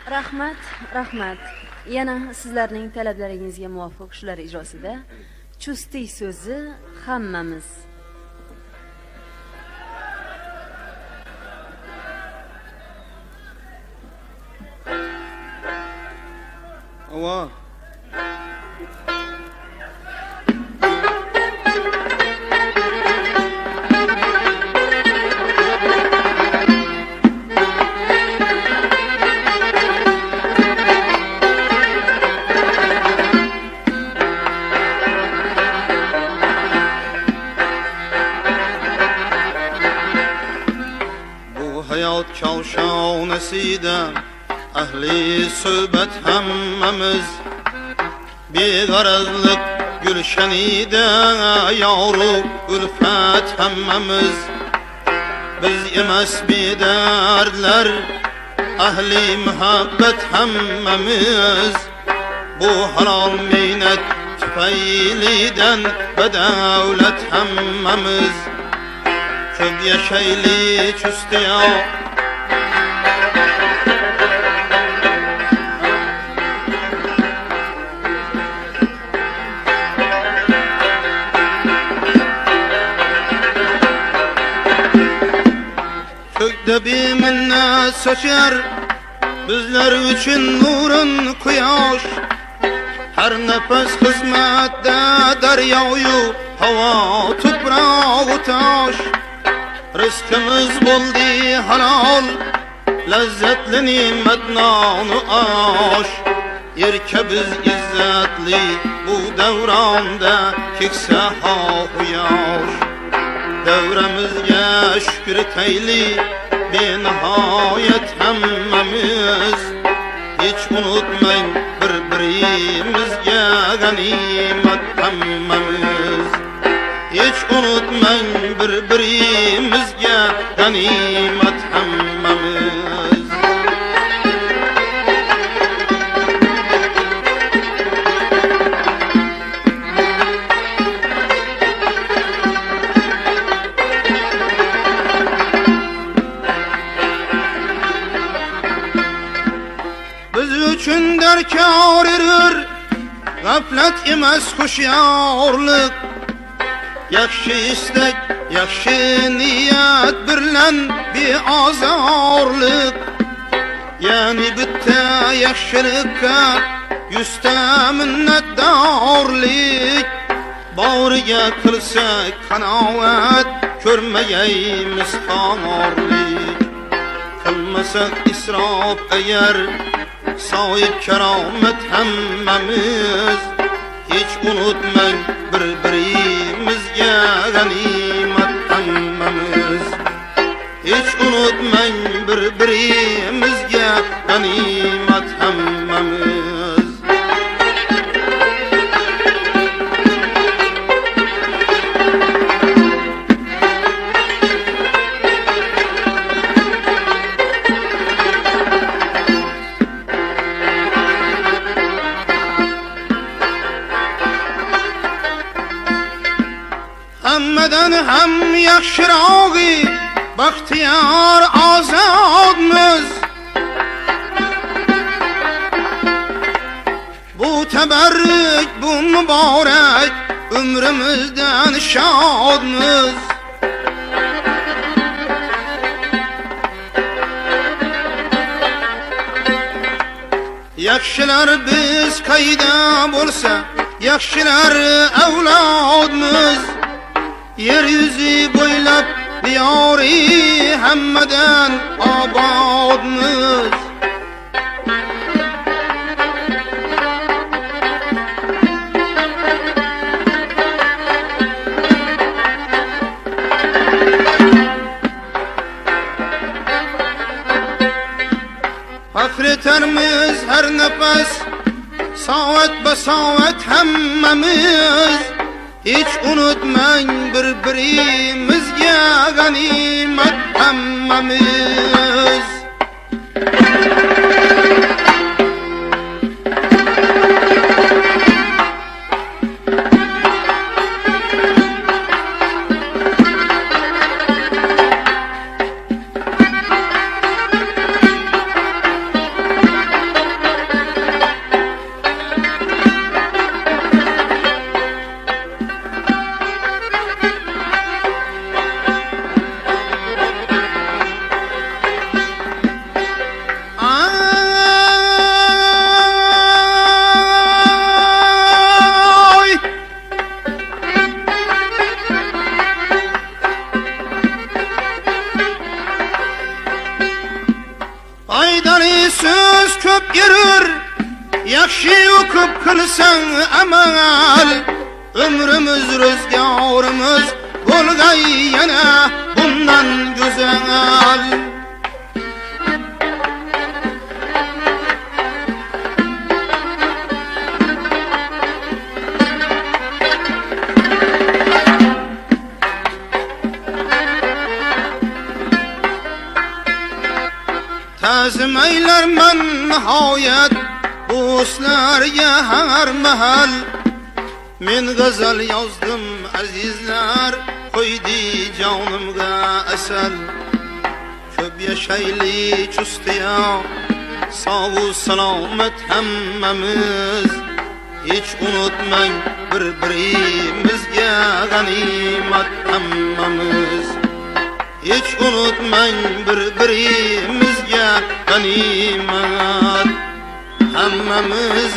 Rahmat. Yana sizlarning talablaringizga muvofiq shular ijrosida Chustiy so'zi hammamiz. Ava. Kavşanasida ahli söhbet hammamiz beg'arazlik gulshanida yoru ulfat hammamiz biz emas bedardlar ahli muhabbat hammamiz bu halol mehnat tufaylidan badavlat hammamiz ko'p yashayli Chustiyo bir minnet saçar bizler için nurun quyosh her nefes hizmette deryoyu hava toprağı taş rızkımız buldu halal lezzetli nimet nanu aş yerke biz izzetli bu devranda kekse hahu yaş devremizge şükür teyli benihayet hammamiz hiç unutmayın birbirimizge ganimet hammamiz hiç unutmayın birbirimizge ganimet hammamiz derkar erir gaflet emas hoşyorlik yaxshi istak yaxshi niyat birlan beozorlik yani bitta yaxshilikka yuzta minnatdorlik bag'riga qilsak qanoat ko'rmaymiz xorlik qilmasak isrof agar sahip keramet hammamiz hiç unutmang birbirimizga ganimet hammamiz hiç unutmang birbirimizga ganimet hammamiz hammadan ham yaxshirog'i baxtiyor ozodmiz bu tabarruk bu muborak umrimizdan shodmiz yaxshilar biz qayda bo'lsa yaxshilar avlodmiz yer yüzü boylab diyori hammadan obodmiz Fakretermiz her nefes saat be saat hammamiz hiç unutmayın birbirimizge ganimet hammamiz Aydani söz köp yürür, yaxshi o'qib qilsang amal. Ömrümüz rüzgarımız bo'lgay yana bundan go'zal. Ta'zim aylarman nihoyat do'stlarga har mahal. Men g'azal yozdim azizlar, qo'ydi jonimga asal. Ko'p yashayli chustiya, sog' salomat hammamiz. Hech unutmang bir-birimizga g'animat hammamiz. Hech unutmang bir-birimizga g'animat hammamiz.